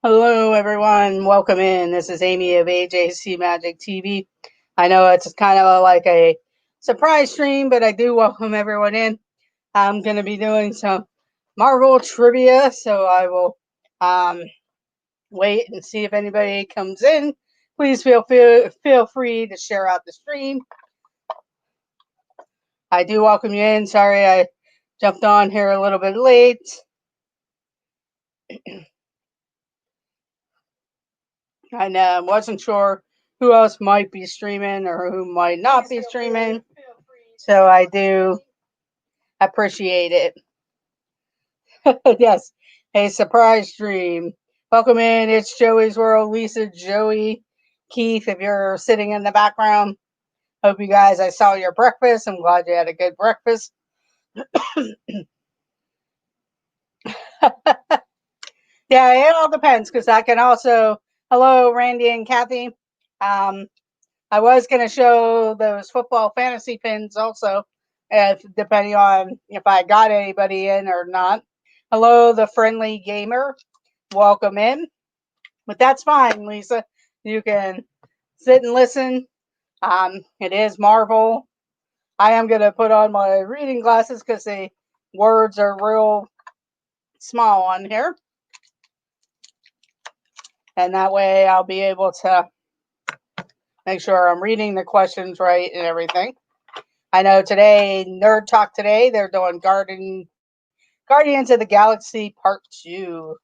Hello, everyone. Welcome in. This is Amy of AJC Magic TV. I know it's kind of like a surprise stream, but I do welcome everyone in. I'm going to be doing some Marvel trivia, so I will wait and see if anybody comes in. Please feel free to share out the stream. I do welcome you in. Sorry I jumped on here a little bit late. I wasn't sure who else might be streaming or who might not be streaming. So I do appreciate it. Yes, a surprise stream. Welcome in. It's Joey's World. Lisa, Joey, Keith, if you're sitting in the background. Hope you guys, I saw your breakfast. I'm glad you had a good breakfast. Yeah, it all depends because I can also. Hello, Randy and Kathy. I was going to show those football fantasy pins also, if depending on if I got anybody in or not. Hello, the friendly gamer. Welcome in. But that's fine, Lisa. You can sit and listen. It is Marvel. I am going to put on my reading glasses because the words are real small on here. And that way I'll be able to make sure I'm reading the questions right and everything. I know today, Nerd Talk today, they're doing Guardians of the Galaxy Part 2.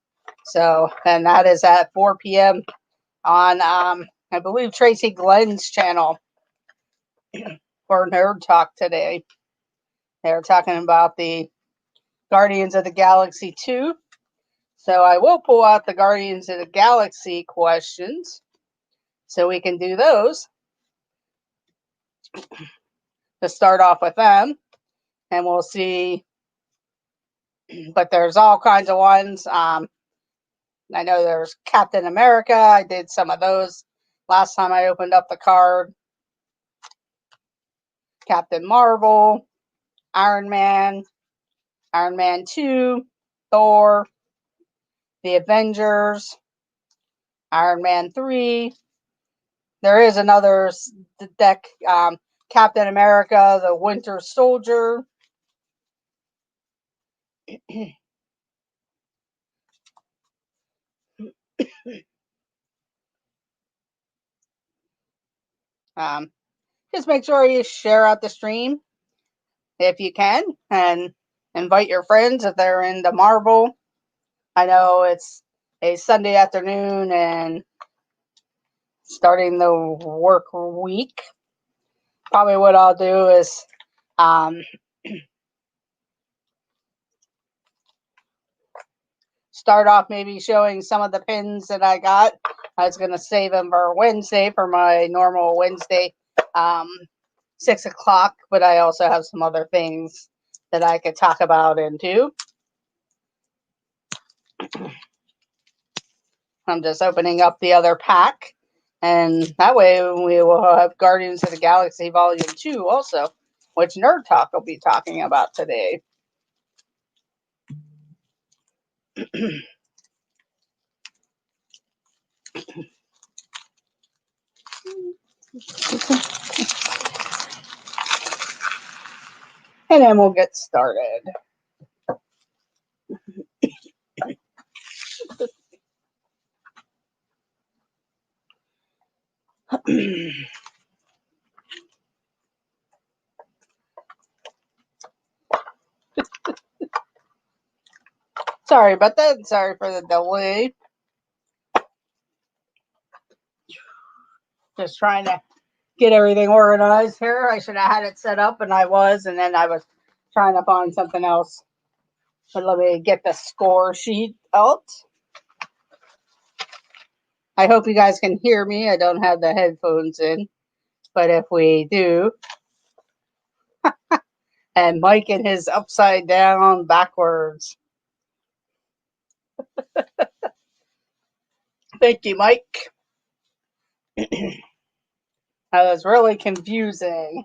So, and that is at 4 p.m. on, I believe, Tracy Glenn's channel for Nerd Talk today. They're talking about the Guardians of the Galaxy 2. So I will pull out the Guardians of the Galaxy questions so we can do those to start off with them. And we'll see. But there's all kinds of ones. I know there's Captain America. I did some of those last time I opened up the card. Captain Marvel, Iron Man 2, Thor, the Avengers, Iron Man 3. There is another deck, Captain America, the Winter Soldier. Just make sure you share out the stream if you can and invite your friends if they're into Marvel. I know it's a Sunday afternoon and starting the work week. Probably what I'll do is start off maybe showing some of the pins that I got. I was going to save them for Wednesday for my normal Wednesday 6 o'clock, but I also have some other things that I could talk about into. I'm just opening up the other pack, and that way we will have Guardians of the Galaxy Volume 2 also, which Nerd Talk will be talking about today. And then we'll get started. Sorry about that. Sorry for the delay. Just trying to get everything organized here. I should have had it set up, and I was, and then I was trying to find something else. But let me get the score sheet out. I hope you guys can hear me. I don't have the headphones in, but if we do, and Mike in his upside down backwards. Thank you, Mike. That was really confusing.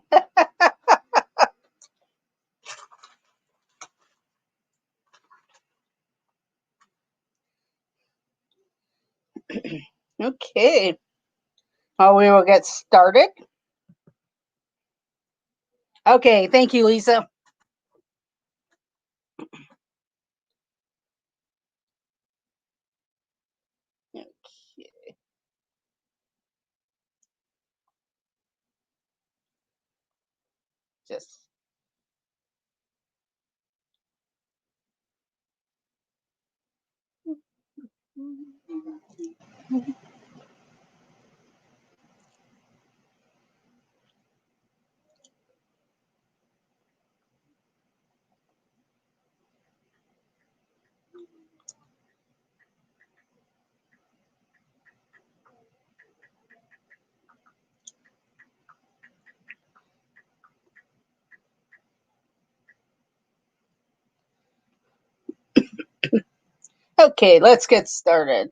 Okay. We will get started. Okay, thank you, Lisa. Okay. Just okay, let's get started.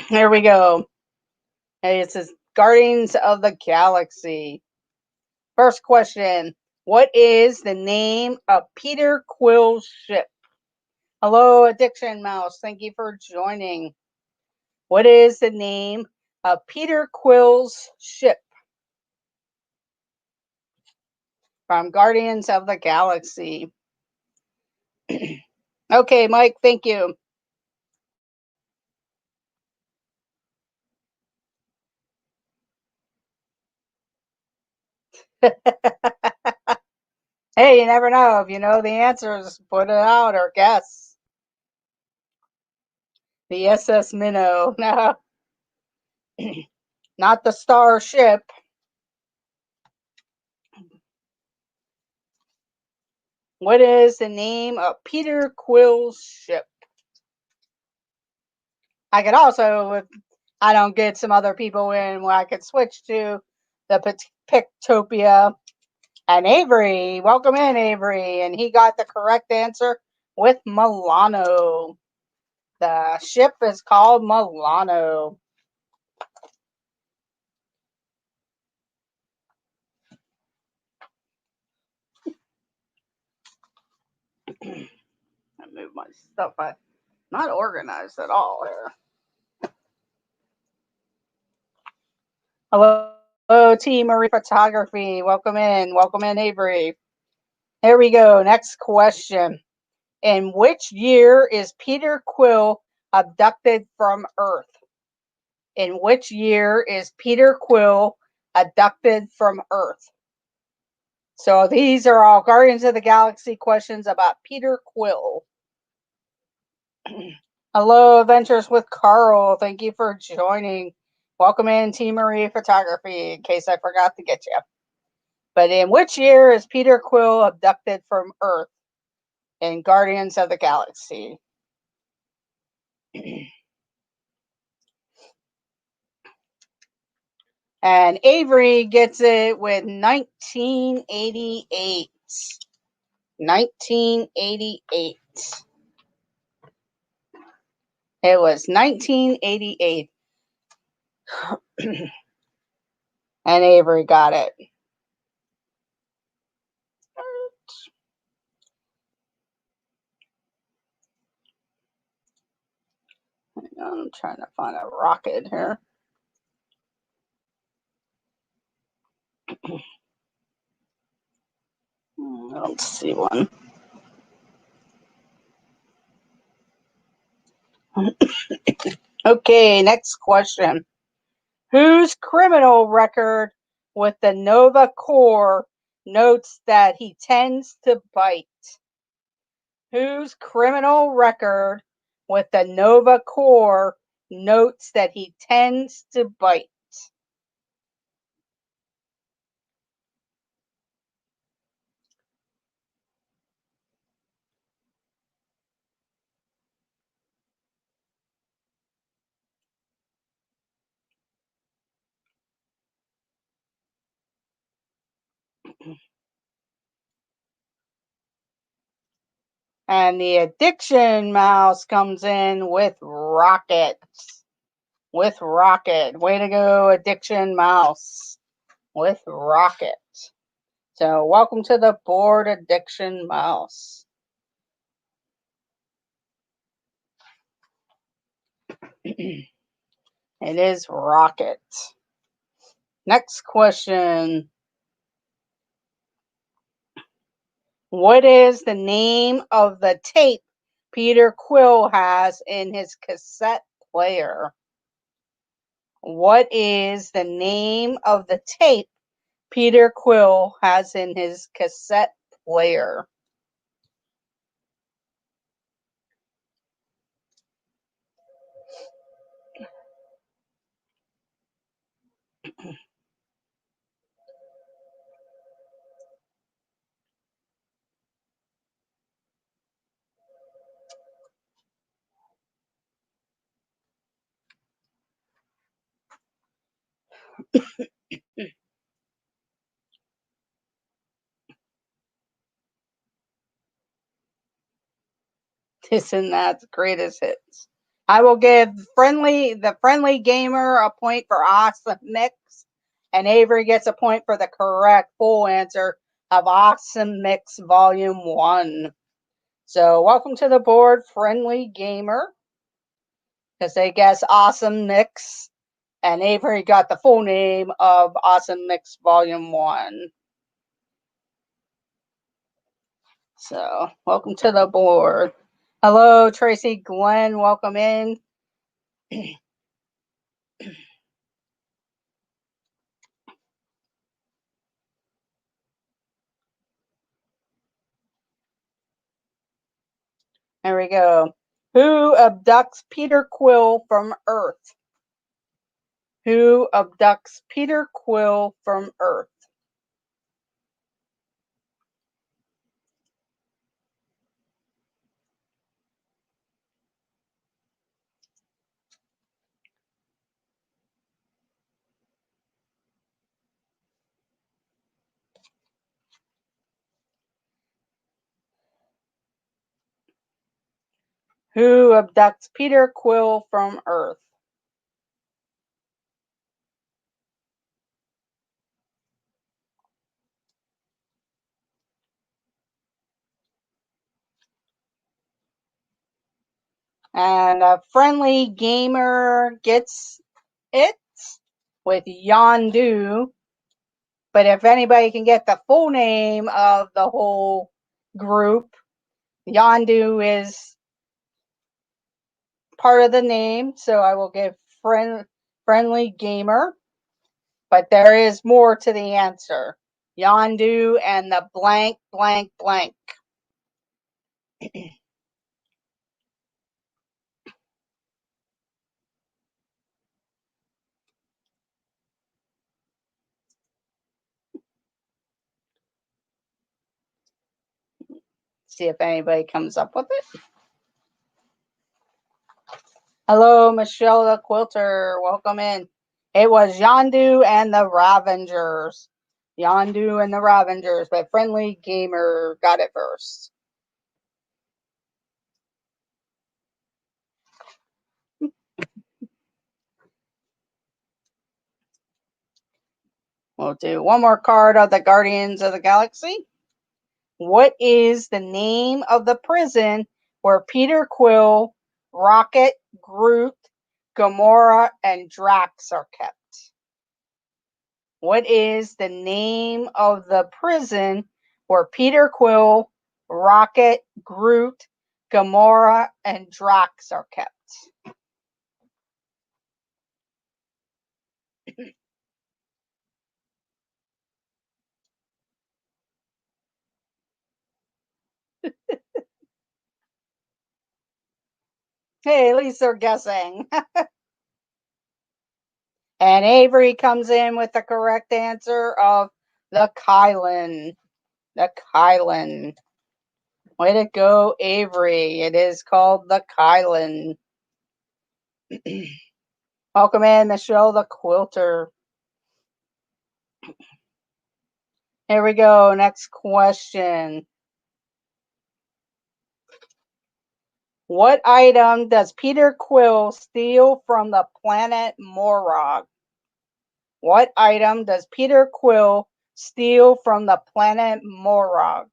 Here we go. Hey, it says Guardians of the Galaxy. First question. What is the name of Peter Quill's ship? Hello, Addiction Mouse. Thank you for joining. What is the name of Peter Quill's ship? From Guardians of the Galaxy. Okay, Mike, thank you. Hey, you never know. If you know the answers, put it out or guess. The SS Minnow. No, not the Starship. What is the name of Peter Quill's ship? I could also, if I don't get some other people in, I could switch to the Pictopia. And Avery, welcome in, Avery. And he got the correct answer with Milano. The ship is called Milano. I move my stuff. I'm not organized at all here. Hello, Team Marie Photography. Welcome in, Avery. Here we go. Next question. In which year is Peter Quill abducted from Earth? In which year is Peter Quill abducted from Earth? So these are all Guardians of the Galaxy questions about Peter Quill. Hello, Adventures with Carl. Thank you for joining. Welcome in, Team Marie Photography, in case I forgot to get you. But in which year is Peter Quill abducted from Earth in Guardians of the Galaxy? And Avery gets it with 1988. 1988. It was 1988. And Avery got it. I'm trying to find a rocket here. I don't see one. Okay, next question. Whose criminal record with the Nova Corps notes that he tends to bite? Whose criminal record with the Nova Corps notes that he tends to bite? And the Addiction Mouse comes in with Rocket. With Rocket. Way to go, Addiction Mouse. With Rocket. So welcome to the board, Addiction Mouse. It is Rocket. Next question. What is the name of the tape Peter Quill has in his cassette player? What is the name of the tape Peter Quill has in his cassette player? Isn't that the greatest hits? I will give the friendly gamer a point for awesome mix, and Avery gets a point for the correct full answer of Awesome Mix Volume 1. So welcome to the board, friendly gamer, because they guess Awesome Mix, and Avery got the full name of Awesome Mix Volume 1. So welcome to the board. Hello, Tracy Glenn, welcome in. There we go. Who abducts Peter Quill from Earth? Who abducts Peter Quill from Earth? Who abducts Peter Quill from Earth? And a friendly gamer gets it with Yondu. But if anybody can get the full name of the whole group, Yondu is part of the name, so I will give friendly gamer. But there is more to the answer. Yondu and the blank, blank, blank. See if anybody comes up with it. Hello, Michelle the Quilter. Welcome in. It was Yondu and the Ravengers. Yondu and the Ravengers, but friendly gamer got it first. We'll do one more card of the Guardians of the Galaxy. What is the name of the prison where Peter Quill, Rocket, Groot, Gamora, and Drax are kept? What is the name of the prison where Peter Quill, Rocket, Groot, Gamora, and Drax are kept? Hey, at least they're guessing. And Avery comes in with the correct answer of the Kylan. The Kylan. Way to go, Avery. It is called the Kylan. Welcome in, Michelle the Quilter. Here we go. Next question. What item does Peter Quill steal from the planet Morog? What item does Peter Quill steal from the planet Morog?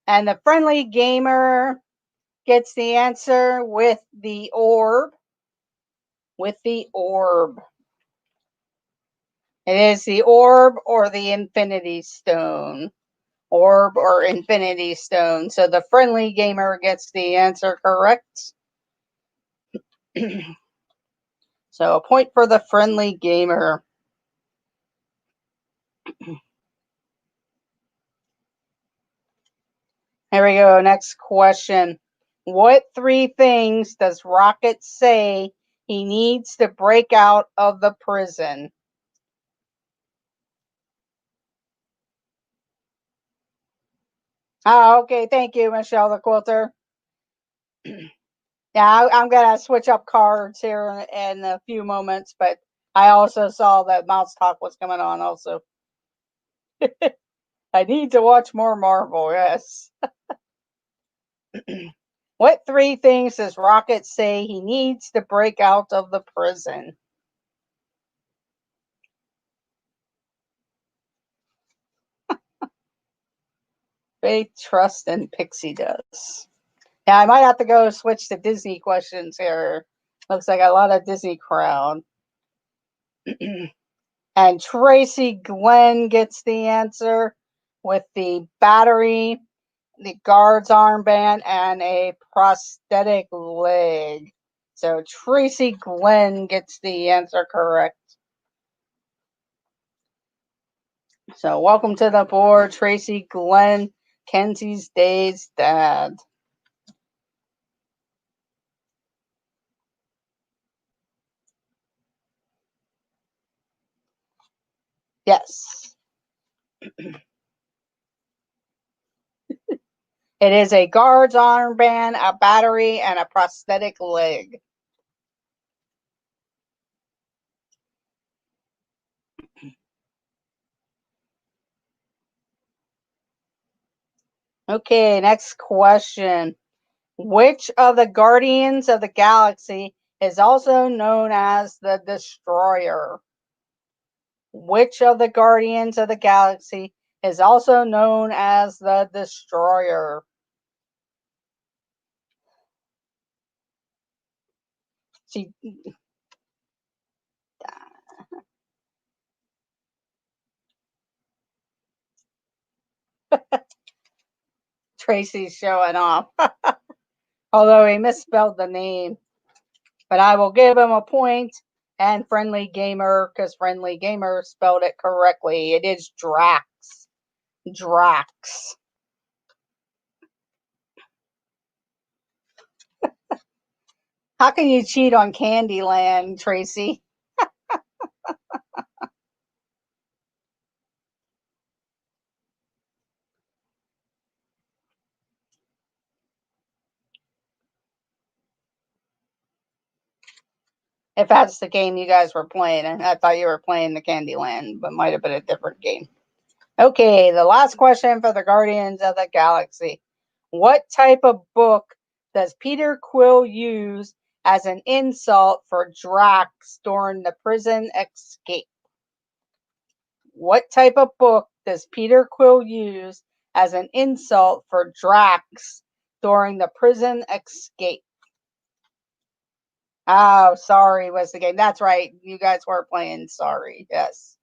And the friendly gamer gets the answer with the orb. With the orb. It is the orb or the infinity stone. Orb or infinity stone. So the friendly gamer gets the answer correct. So a point for the friendly gamer. Here we go. Next question. What three things does Rocket say he needs to break out of the prison? Oh, okay. Thank you, Michelle the Quilter. Yeah, I'm going to switch up cards here in a few moments, but I also saw that Mouse Talk was coming on also. I need to watch more Marvel, yes. What three things does Rocket say he needs to break out of the prison? Faith, trust, and Pixie Dust. Yeah, I might have to go switch to Disney questions here. Looks like a lot of Disney crowd. And Tracy Glenn gets the answer with the battery, the guard's armband, and a prosthetic leg. So Tracy Glenn gets the answer correct. So welcome to the board, Tracy Glenn, Kenzie's Day's dad. Yes. It is a guard's armband, a battery, and a prosthetic leg. Okay, next question. Which of the Guardians of the Galaxy is also known as the Destroyer? Which of the Guardians of the Galaxy is also known as the Destroyer? She, Tracy's showing off. Although he misspelled the name. But I will give him a point. And Friendly Gamer, because Friendly Gamer spelled it correctly. It is Drax. Drax. How can you cheat on Candyland, Tracy? If that's the game you guys were playing, and I thought you were playing the Candyland, but might have been a different game. Okay, the last question for the Guardians of the Galaxy. What type of book does Peter Quill use as an insult for Drax during the prison escape? What type of book does Peter Quill use as an insult for Drax during the prison escape? Oh, sorry was the game. That's right. You guys were playing sorry. Yes.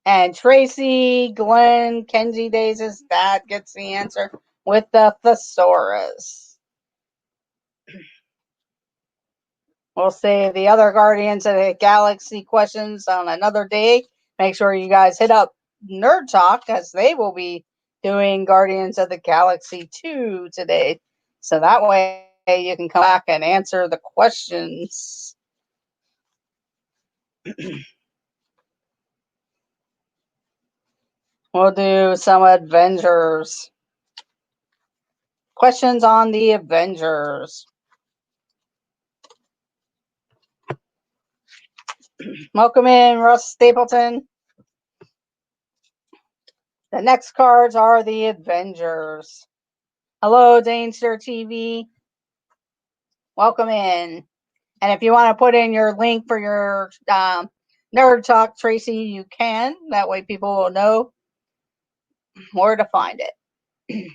And Tracy, Glenn, Kenzie Days' dad gets the answer with the thesaurus. We'll save the other Guardians of the Galaxy questions on another day. Make sure you guys hit up Nerd Talk as they will be doing Guardians of the Galaxy 2 today. So that way you can come back and answer the questions. We'll do some Avengers. Questions on the Avengers. Welcome in, Russ Stapleton. The next cards are the Avengers. Hello, Danester TV. Welcome in. And if you want to put in your link for your Nerd Talk, Tracy, you can. That way people will know where to find it.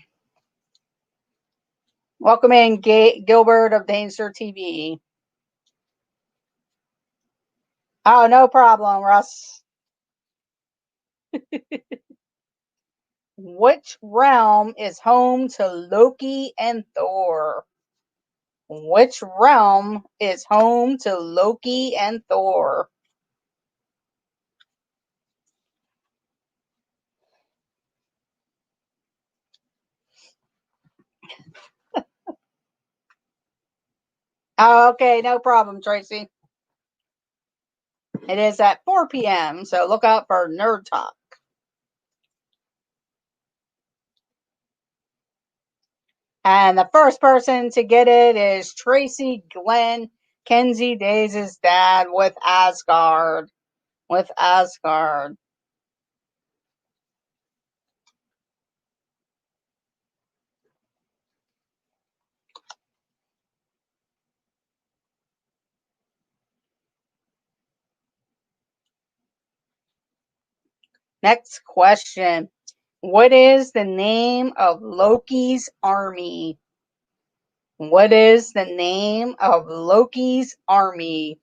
Welcome in, Gilbert of Danester TV. Oh, no problem, Russ. Which realm is home to Loki and Thor? Which realm is home to Loki and Thor? Oh, okay, no problem, Tracy. It is at 4 p.m., so look out for Nerd Talk. And the first person to get it is Tracy Glenn, Kenzie Days' dad, with Asgard. With Asgard. Next question. What is the name of Loki's army? What is the name of Loki's army?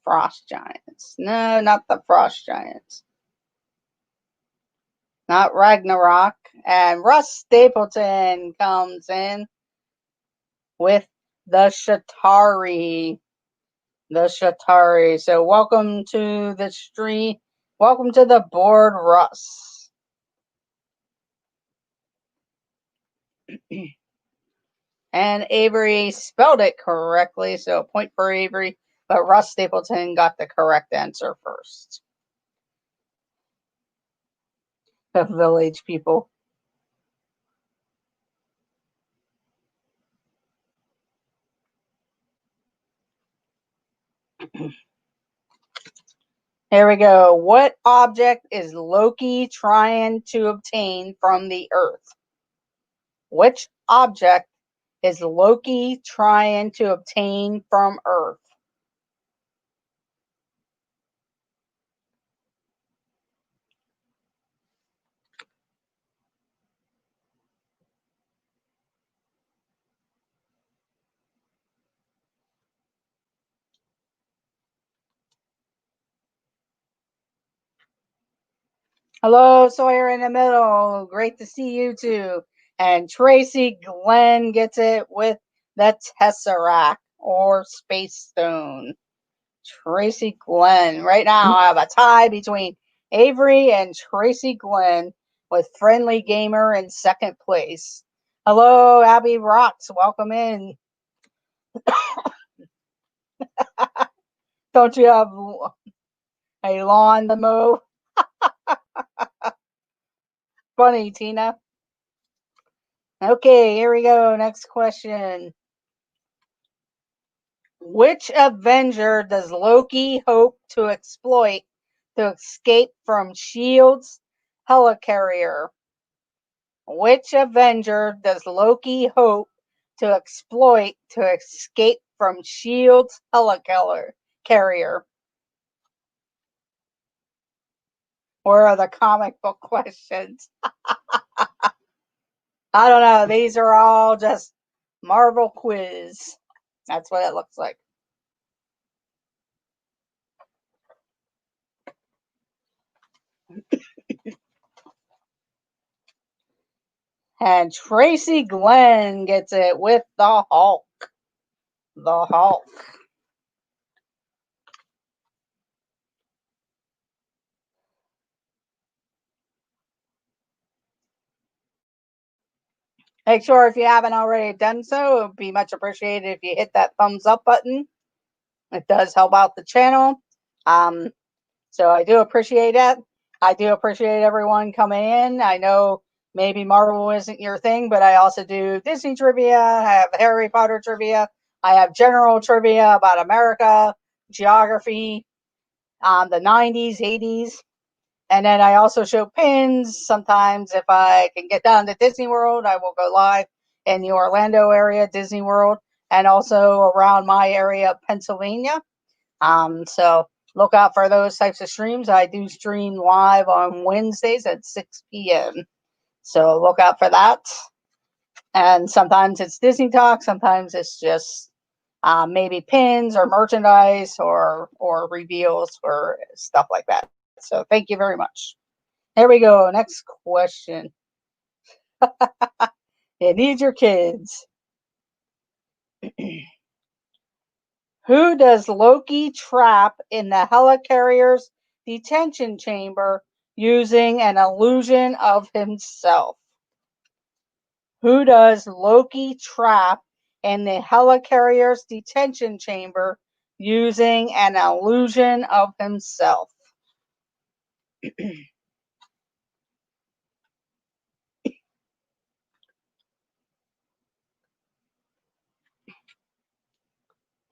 Frost Giants. No, not the Frost Giants. Not Ragnarok. And Russ Stapleton comes in with the Shatari. The Shatari. So welcome to the stream. Welcome to the board, Russ. And Avery spelled it correctly, so a point for Avery. But Russ Stapleton got the correct answer first. The village people. Here we go. What object is Loki trying to obtain from the Earth? Which object is Loki trying to obtain from Earth? Hello, Sawyer in the middle. Great to see you too. And Tracy Glenn gets it with the Tesseract or Space Stone. Tracy Glenn. Right now, I have a tie between Avery and Tracy Glenn with Friendly Gamer in second place. Hello, Abby Rocks. Welcome in. Don't you have a lawn to mow? Funny, Tina. Okay, here we go. Next question. Which Avenger does Loki hope to exploit to escape from S.H.I.E.L.D.'s helicarrier? Which Avenger does Loki hope to exploit to escape from S.H.I.E.L.D.'s helicarrier? Where are the comic book questions? I don't know. These are all just Marvel quiz. That's what it looks like. And Tracy Glenn gets it with the Hulk. The Hulk. Make sure if you haven't already done so, it would be much appreciated if you hit that thumbs up button. It does help out the channel. So I do appreciate that. I do appreciate everyone coming in. I know maybe Marvel isn't your thing, but I also do Disney trivia. I have Harry Potter trivia. I have general trivia about America, geography, the 90s, 80s. And then I also show pins. Sometimes if I can get down to Disney World, I will go live in the Orlando area, Disney World, and also around my area of Pennsylvania. So look out for those types of streams. I do stream live on Wednesdays at 6 p.m. So look out for that. And sometimes it's Disney Talk. Sometimes it's just maybe pins or merchandise or reveals or stuff like that. So thank you very much. There we go. Next question. You need your kids. Who does Loki trap in the helicarrier's detention chamber using an illusion of himself? Who does Loki trap in the helicarrier's detention chamber using an illusion of himself?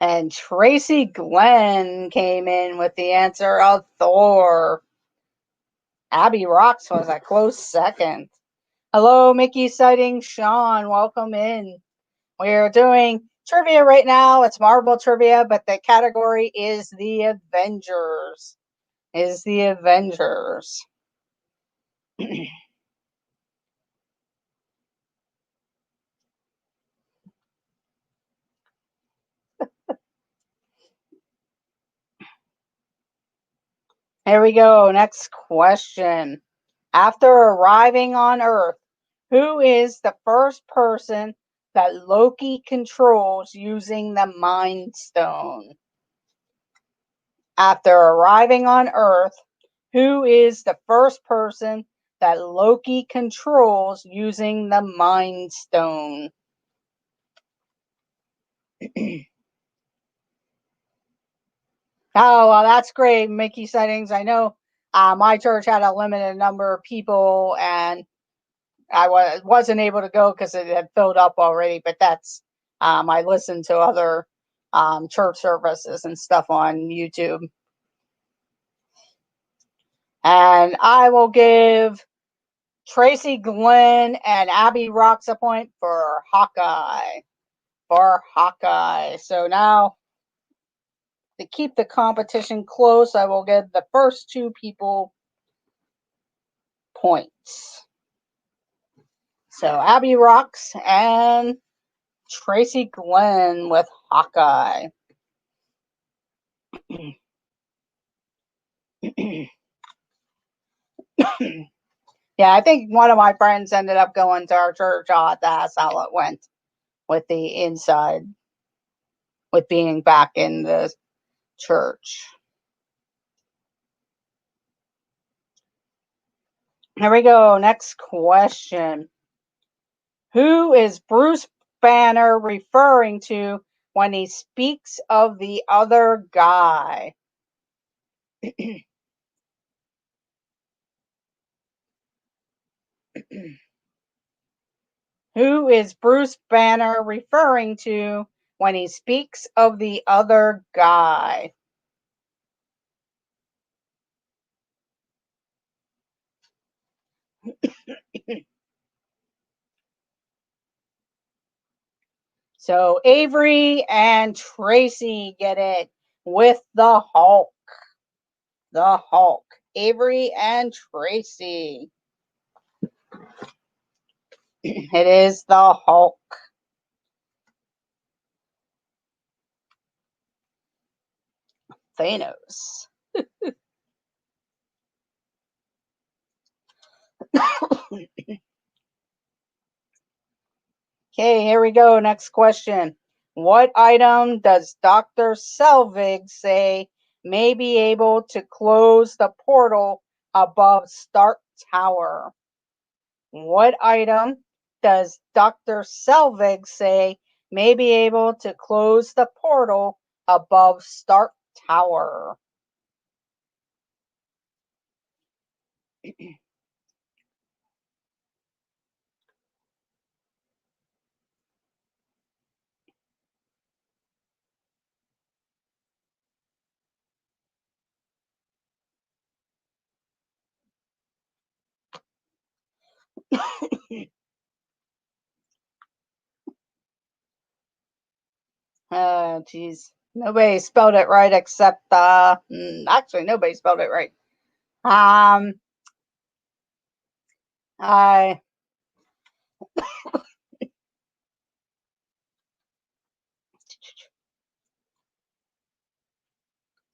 And Tracy Glenn came in with the answer of Thor. Abby Rocks was a close second. Hello, Mickey Sighting, Sean, welcome in. We're doing trivia right now. It's Marvel trivia, but the category is the Avengers. Here we go. Next question. After arriving on Earth, who is the first person that Loki controls using the Mind Stone? After arriving on Earth, who is the first person that Loki controls using the Mind Stone? Oh, well, that's great, Mickey Settings. I know my church had a limited number of people, and I wasn't able to go because it had filled up already. But that's I listened to other church services and stuff on YouTube, and I will give Tracy Glenn and Abby Rocks a point for Hawkeye. So now, to keep the competition close, I will give the first two people points. So Abby Rocks and Tracy Glenn with Hawkeye. Yeah, I think one of my friends ended up going to our church. That's how it went with the inside, with being back in the church. Here we go. Next question. Who is Bruce Banner referring to when he speaks of the other guy? Who is Bruce Banner referring to when he speaks of the other guy? So Avery and Tracy get it with the Hulk. The Hulk. Avery and Tracy. It is the Hulk. Thanos. Okay, here we go. Next question. What item does Dr. Selvig say may be able to close the portal above Stark Tower? What item does Dr. Selvig say may be able to close the portal above Stark Tower? Geez. Nobody spelled it right except, actually, nobody spelled it right. Um, I,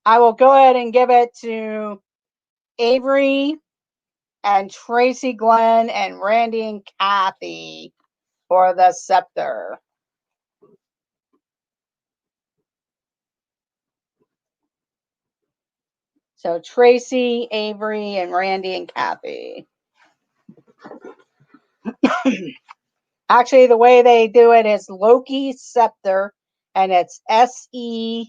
I will go ahead and give it to Avery and Tracy Glenn and Randy and Kathy for the scepter. So Tracy, Avery, and Randy and Kathy. Actually, the way they do it is Loki scepter, and it's SCEPTRE.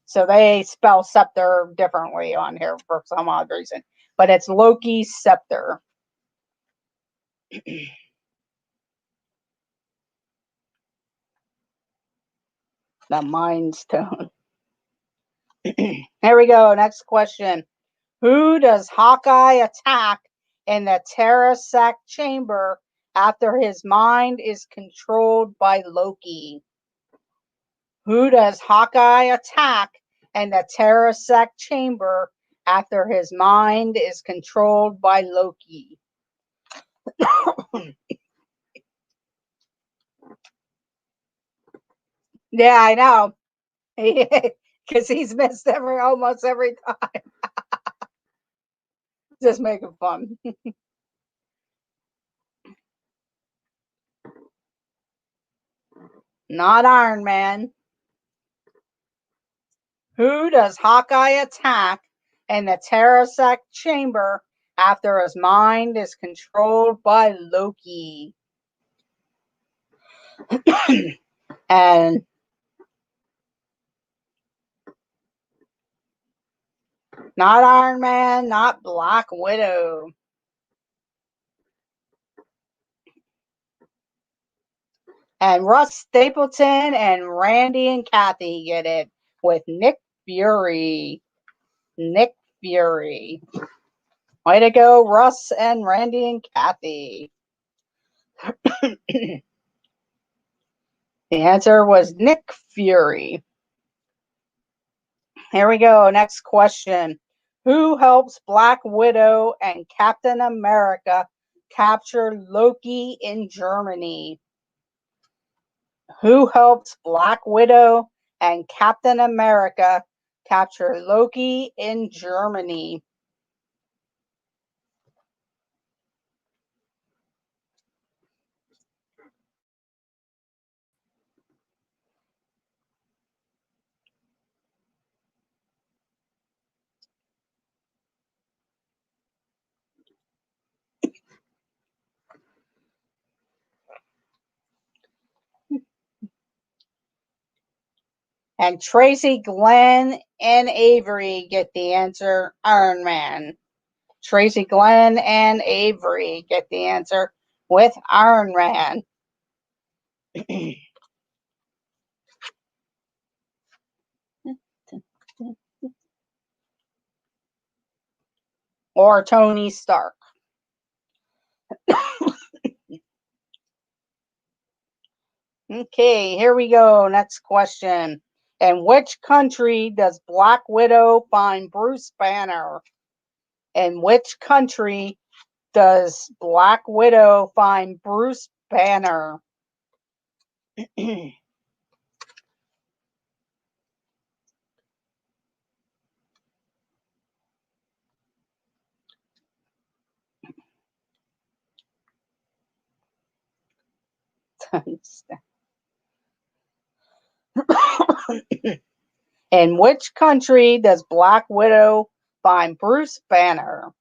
So they spell scepter differently on here for some odd reason, but it's Loki scepter. The Mind Stone. Here we go. Next question. Who does Hawkeye attack in the Terrasec chamber after his mind is controlled by Loki? Who does Hawkeye attack in the Terrasec chamber after his mind is controlled by Loki? Yeah, I know. Because he's missed almost every time. Just making fun. Not Iron Man. Who does Hawkeye attack in the Terrasec chamber after his mind is controlled by Loki? And not Iron Man, not Black Widow. And Russ Stapleton and Randy and Kathy get it with Nick Fury. Nick Fury. Way to go, Russ and Randy and Kathy. The answer was Nick Fury. Here we go. Next question. Who helps Black Widow and Captain America capture Loki in Germany? Who helps Black Widow and Captain America capture Loki in Germany? And Tracy, Glenn, and Avery get the answer Iron Man. Tracy, Glenn, and Avery get the answer with Iron Man. Or Tony Stark. Okay, here we go. Next question. In which country does Black Widow find Bruce Banner? In which country does Black Widow find Bruce Banner? In which country does Black Widow find Bruce Banner?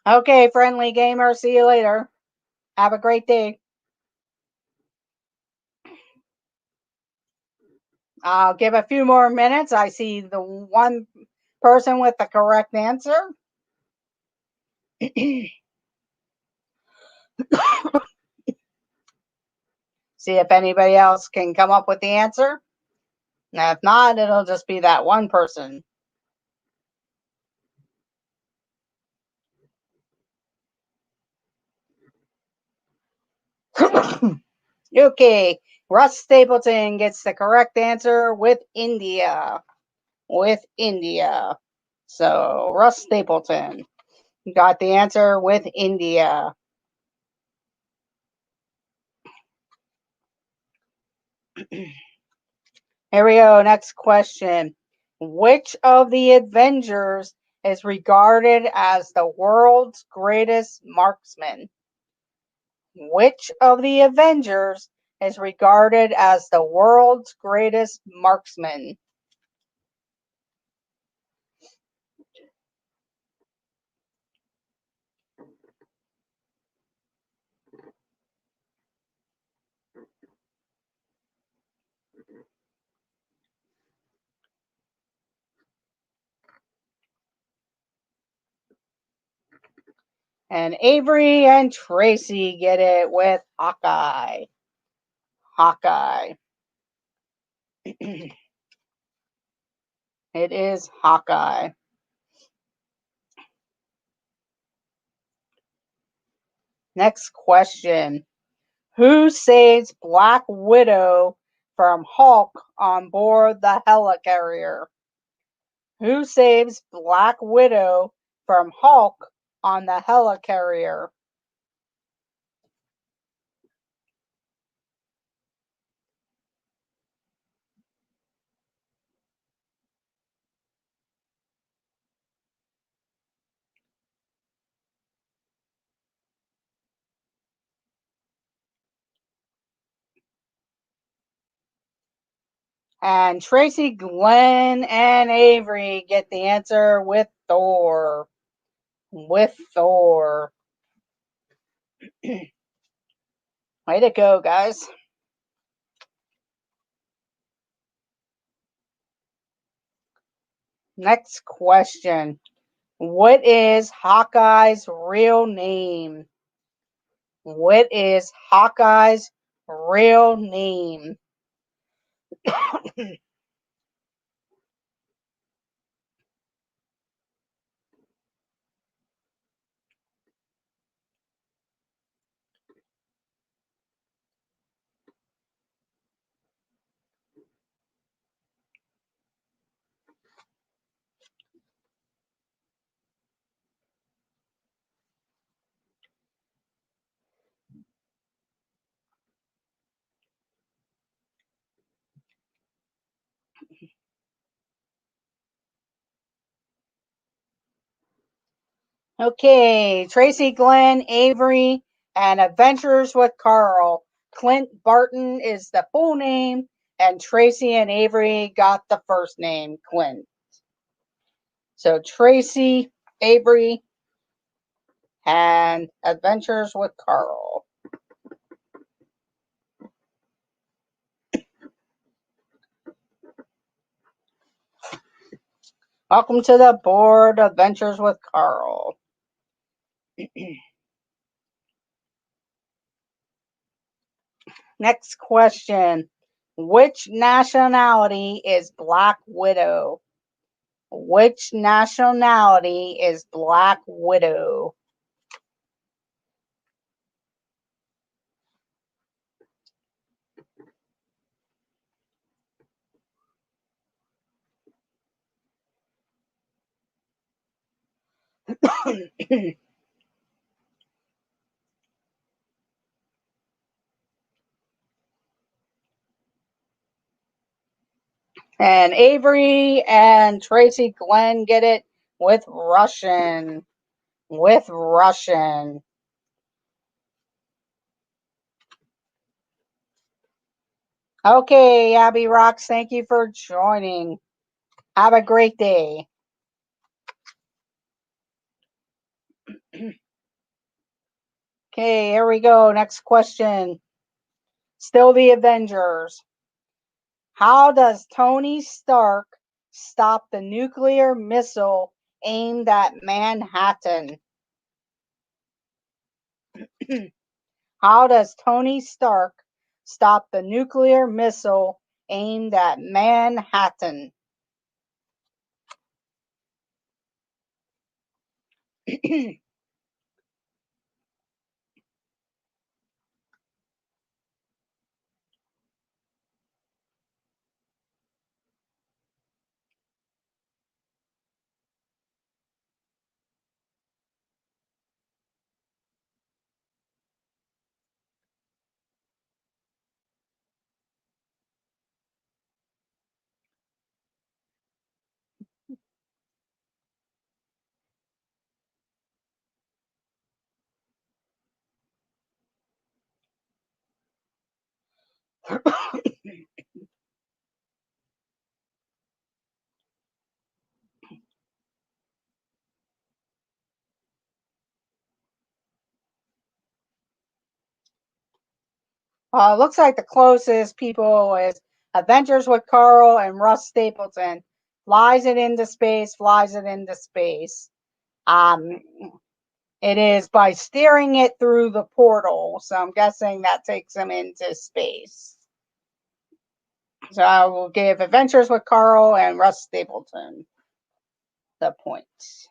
Okay, friendly gamer. See you later. Have a great day. I'll give a few more minutes. I see the one person with the correct answer. See if anybody else can come up with the answer. Now, if not, it'll just be that one person. Okay, Russ Stapleton gets the correct answer with India. With India. So, Russ Stapleton got the answer with India. Here we go. Next question. Which of the Avengers is regarded as the world's greatest marksman? Which of the Avengers is regarded as the world's greatest marksman? And Avery and Tracy get it with Hawkeye. Hawkeye. It is Hawkeye. Next question. Who saves Black Widow from Hulk on board the helicarrier? Who saves Black Widow from Hulk on the helicarrier? And Tracy, Glenn, and Avery get the answer with Thor. With Thor. Way to go, guys. Next question. What is Hawkeye's real name? What is Hawkeye's real name? Okay, Tracy, Glenn, Avery, and Adventures with Carl. Clint Barton is the full name, and Tracy and Avery got the first name, Clint. So Tracy, Avery, and Adventures with Carl. Welcome to the board, Adventures with Carl. Next question. Which nationality is Black Widow? Which nationality is Black Widow? And Avery and Tracy Glenn get it with Russian. With Russian. Okay, Abby Rocks, thank you for joining. Have a great day. Okay, here we go. Next question. Still the Avengers. How does Tony Stark stop the nuclear missile aimed at Manhattan? How does Tony Stark stop the nuclear missile aimed at Manhattan? Looks like the closest people is Adventures with Carl and Russ Stapleton. Flies it into space, flies it into space. Um, it is by steering it through the portal. So I'm guessing that takes them into space. So I will give Adventures with Carl and Russ Stapleton the points.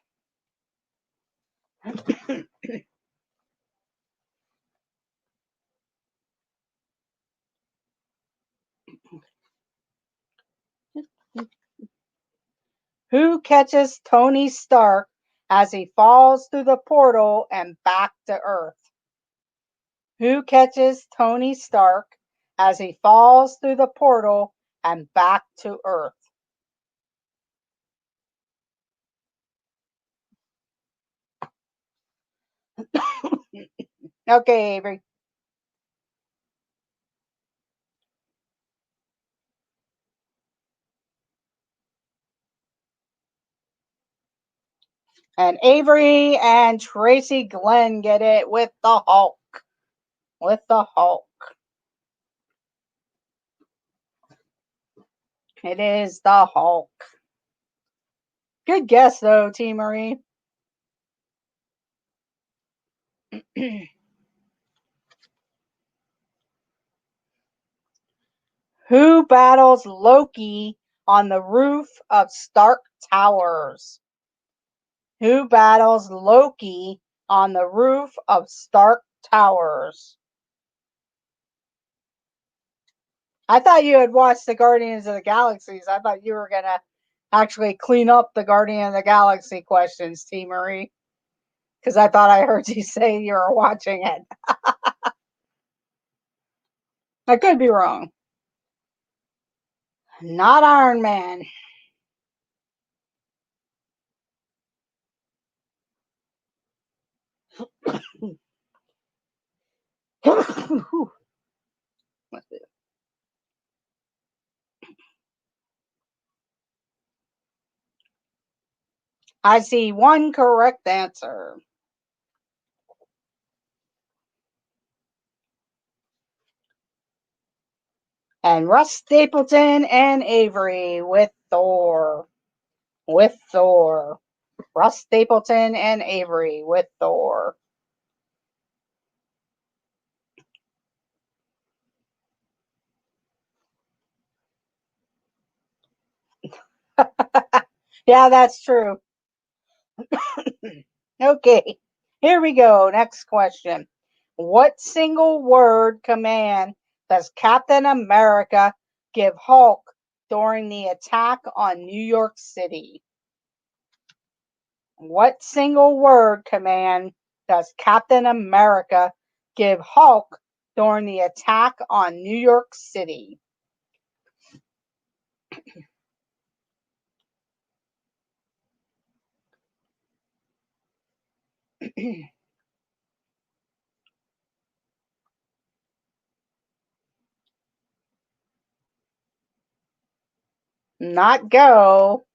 Who catches Tony Stark as he falls through the portal and back to Earth? Who catches Tony Stark as he falls through the portal and back to Earth? Okay, Avery. And Avery and Tracy Glenn get it with the Hulk. With the Hulk. It is the Hulk. Good guess, though, T. Marie. Who battles Loki on the roof of Stark Towers? Who battles Loki on the roof of Stark Towers? I thought you had watched the Guardians of the Galaxies. I thought you were going to actually clean up the Guardian of the Galaxy questions, T. Marie. Because I thought I heard you say you were watching it. I could be wrong. Not Iron Man. I see one correct answer. And Russ Stapleton and Avery with Thor. With Thor. Russ Stapleton and Avery with Thor. Yeah, that's true. Okay, here we go. Next question. What single word command does Captain America give Hulk during the attack on New York City? What single word command does Captain America give Hulk during the attack on New York City? Not go.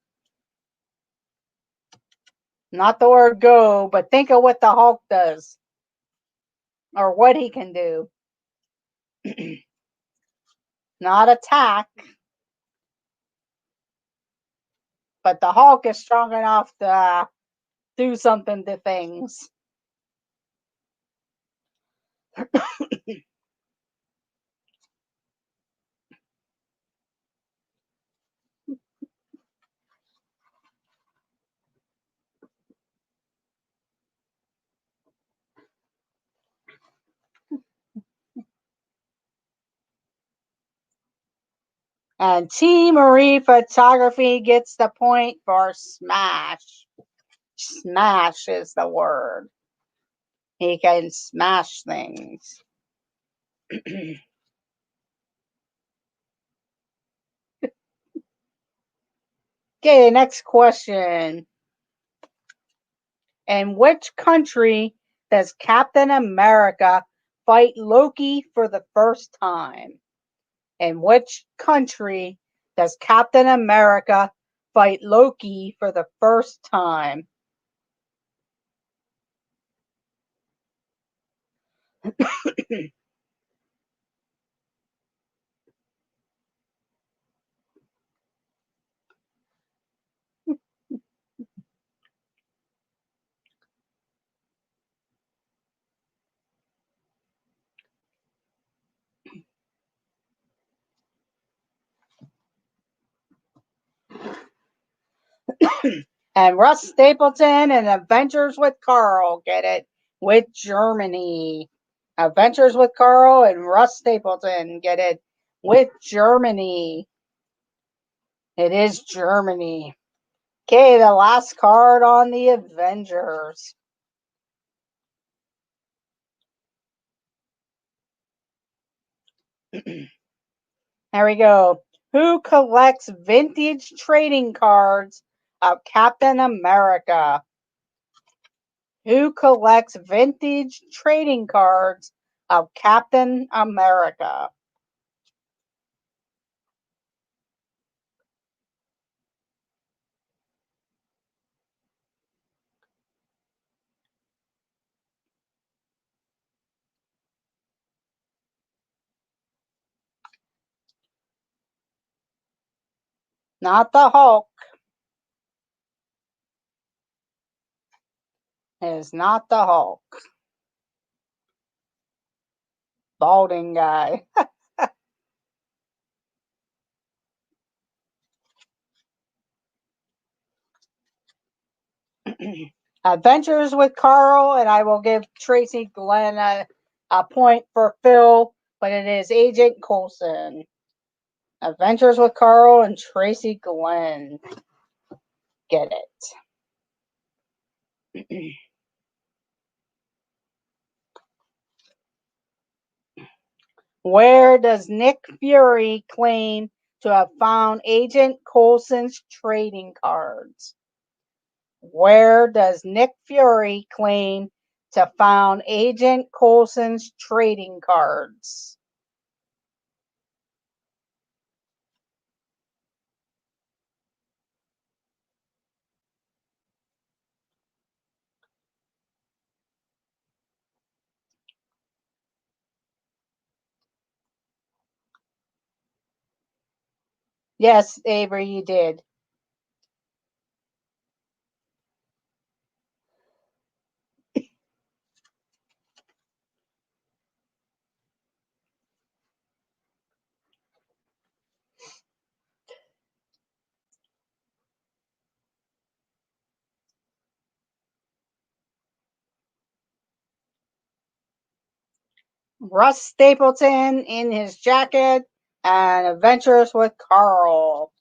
Not the word go, but think of what the Hulk does. or what he can do. Not attack, but the Hulk is strong enough to do something to things. And T. Marie Photography gets the point for smash. Smash is the word. He can smash things. Okay, next question. In which country does Captain America fight Loki for the first time? In which country does Captain America fight Loki for the first time? And Russ Stapleton and Adventures with Carl get it with Germany. Adventures with Carl and Russ Stapleton get it with Germany. It is Germany. Okay, the last card on the Avengers. There we go. Who collects vintage trading cards of Captain America? Who collects vintage trading cards of Captain America? Not the Hulk. It is not the Hulk. Balding guy. Adventures with Carl, and I will give Tracy Glenn a point for Phil, but it is Agent Coulson. Adventures with Carl and Tracy Glenn. Get it. Where does Nick Fury claim to have found Agent Coulson's trading cards? Where does Nick Fury claim to found Agent Coulson's trading cards? Yes, Avery, you did. Russ Stapleton in his jacket and Adventures with Carl.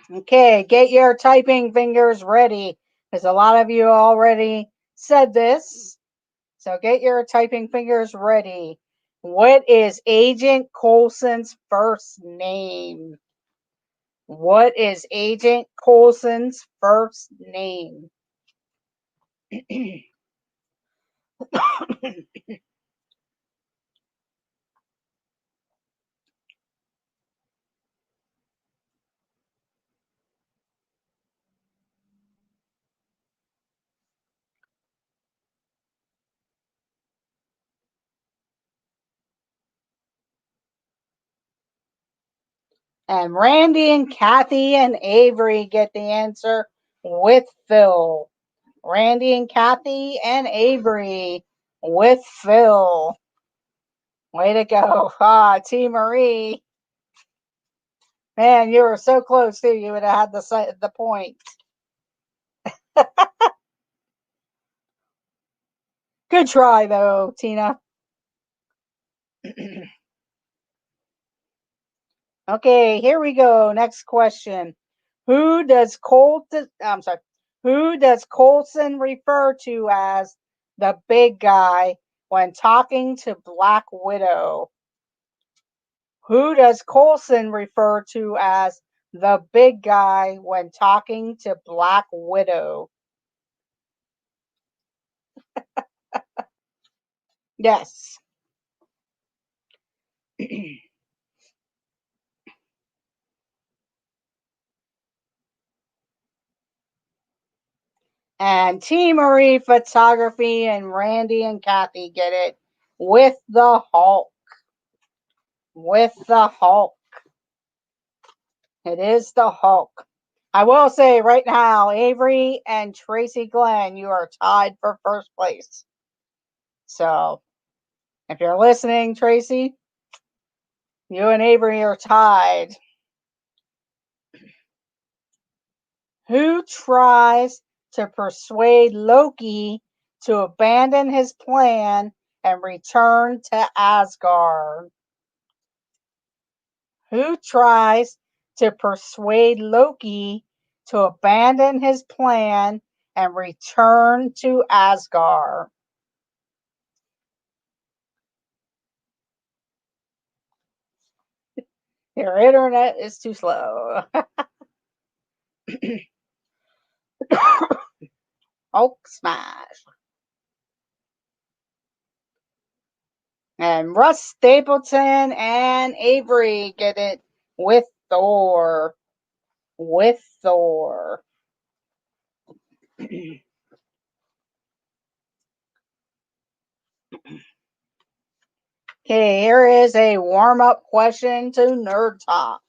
Okay, get your typing fingers ready, because a lot of you already said this. So get your typing fingers ready. What is Agent Coulson's first name? What is Agent Coulson's first name? And Randy and Kathy and Avery get the answer with Phil. Randy and Kathy and Avery with Phil. Way to go. T. Marie. Man, you were so close too. You would have had the point. Good try though, Tina. Okay, here we go. Next question. Who does Colson refer to as the big guy when talking to Black Widow? Who does Coulson refer to as the big guy when talking to Black Widow? Yes. And T. Marie Photography and Randy and Kathy get it with the Hulk. With the Hulk. It is the Hulk. I will say right now, Avery and Tracy Glenn, you are tied for first place. So, if you're listening, Tracy, you and Avery are tied. Who tries to persuade Loki to abandon his plan and return to Asgard? Who tries to persuade Loki to abandon his plan and return to Asgard? Your internet is too slow. Hulk smash. And Russ Stapleton and Avery get it with Thor. With Thor. Okay, here is a warm-up question to Nerd Talk.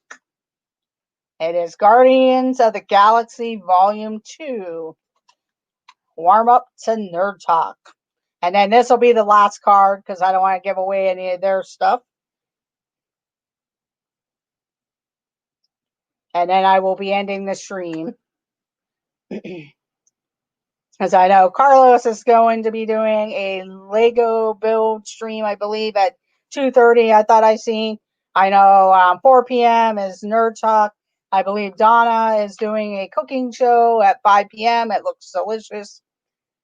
It is Guardians of the Galaxy Volume 2. Warm up to Nerd Talk. And then this will be the last card because I don't want to give away any of their stuff. And then I will be ending the stream. As I know, Carlos is going to be doing a Lego build stream, I believe, at 2:30. I thought I seen. I know 4 p.m. is Nerd Talk. I believe Donna is doing a cooking show at 5 p.m. It looks delicious.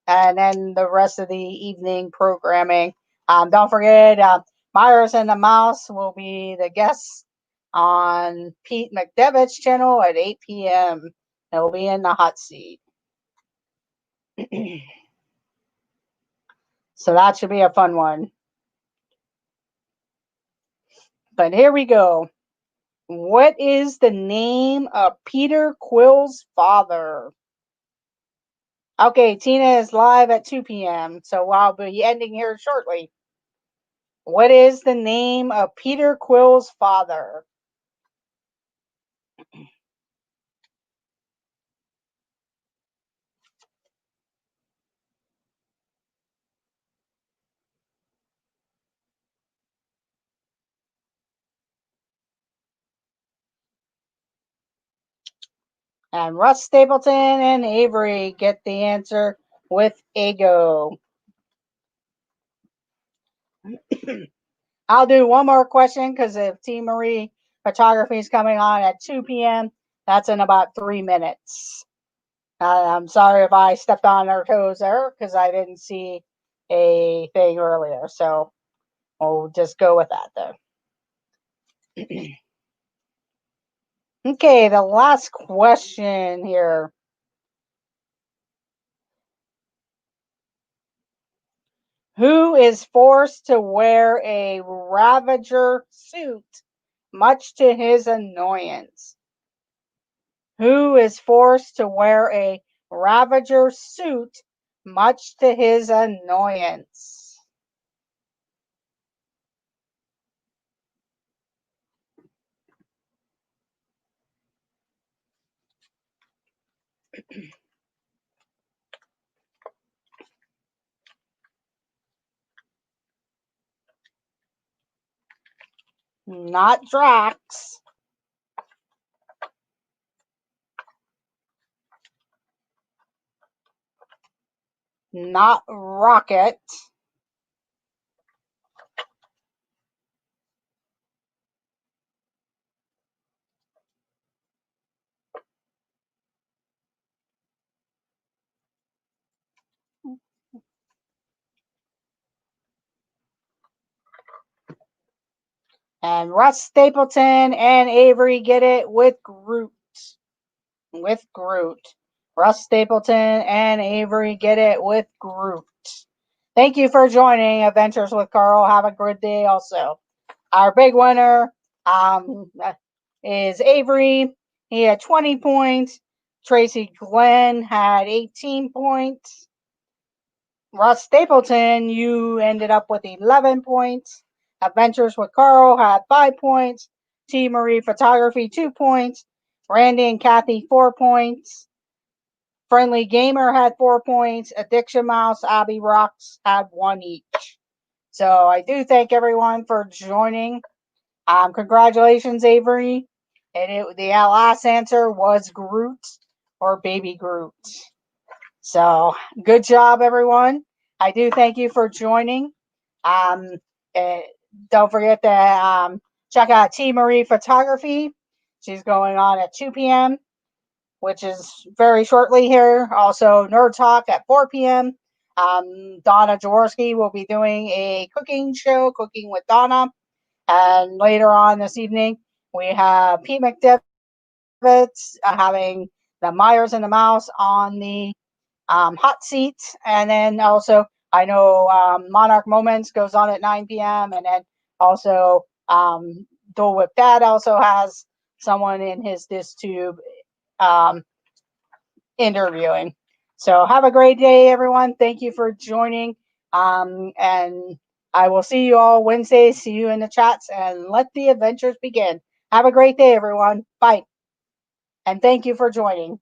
And then the rest of the evening programming. Don't forget, Myers and the Mouse will be the guests on Pete McDevitt's channel at 8 p.m. They'll be in the hot seat. So that should be a fun one. But here we go. What is the name of Peter Quill's father? Okay, Tina is live at 2 p.m. So I'll be ending here shortly. What is the name of Peter Quill's father? And Russ Stapleton and Avery get the answer with Ego. I'll do one more question because if T. Marie Photography is coming on at 2 p.m., that's in about 3 minutes. I'm sorry if I stepped on their toes there because I didn't see a thing earlier. So we'll just go with that though. Okay, the last question here. Who is forced to wear a Ravager suit, much to his annoyance? Who is forced to wear a Ravager suit, much to his annoyance? Not Drax. Not Rocket. And Russ Stapleton and Avery get it with Groot. With Groot. Russ Stapleton and Avery get it with Groot. Thank you for joining Adventures with Carl. Have a good day also. Our big winner is Avery. He had 20 points. Tracy Glenn had 18 points. Russ Stapleton, you ended up with 11 points. Adventures with Carl had 5 points. T. Marie Photography, 2 points. Randy and Kathy, 4 points. Friendly Gamer had 4 points. Addiction Mouse, Abby Rocks had 1 each. So I do thank everyone for joining. Congratulations, Avery. And the last answer was Groot or Baby Groot. So good job, everyone. I do thank you for joining. Don't forget to check out T. Marie Photography. She's going on at 2 p.m., which is very shortly here. Also, Nerd Talk at 4 p.m. Donna Jaworski will be doing a cooking show, Cooking with Donna. And later on this evening, we have Pete McDevitt having the Myers and the Mouse on the hot seat. And then also, I know Monarch Moments goes on at 9 p.m. And then also, Dole Whip Dad also has someone in his DisTube interviewing. So have a great day, everyone. Thank you for joining. And I will see you all Wednesday. See you in the chats and let the adventures begin. Have a great day, everyone. Bye. And thank you for joining.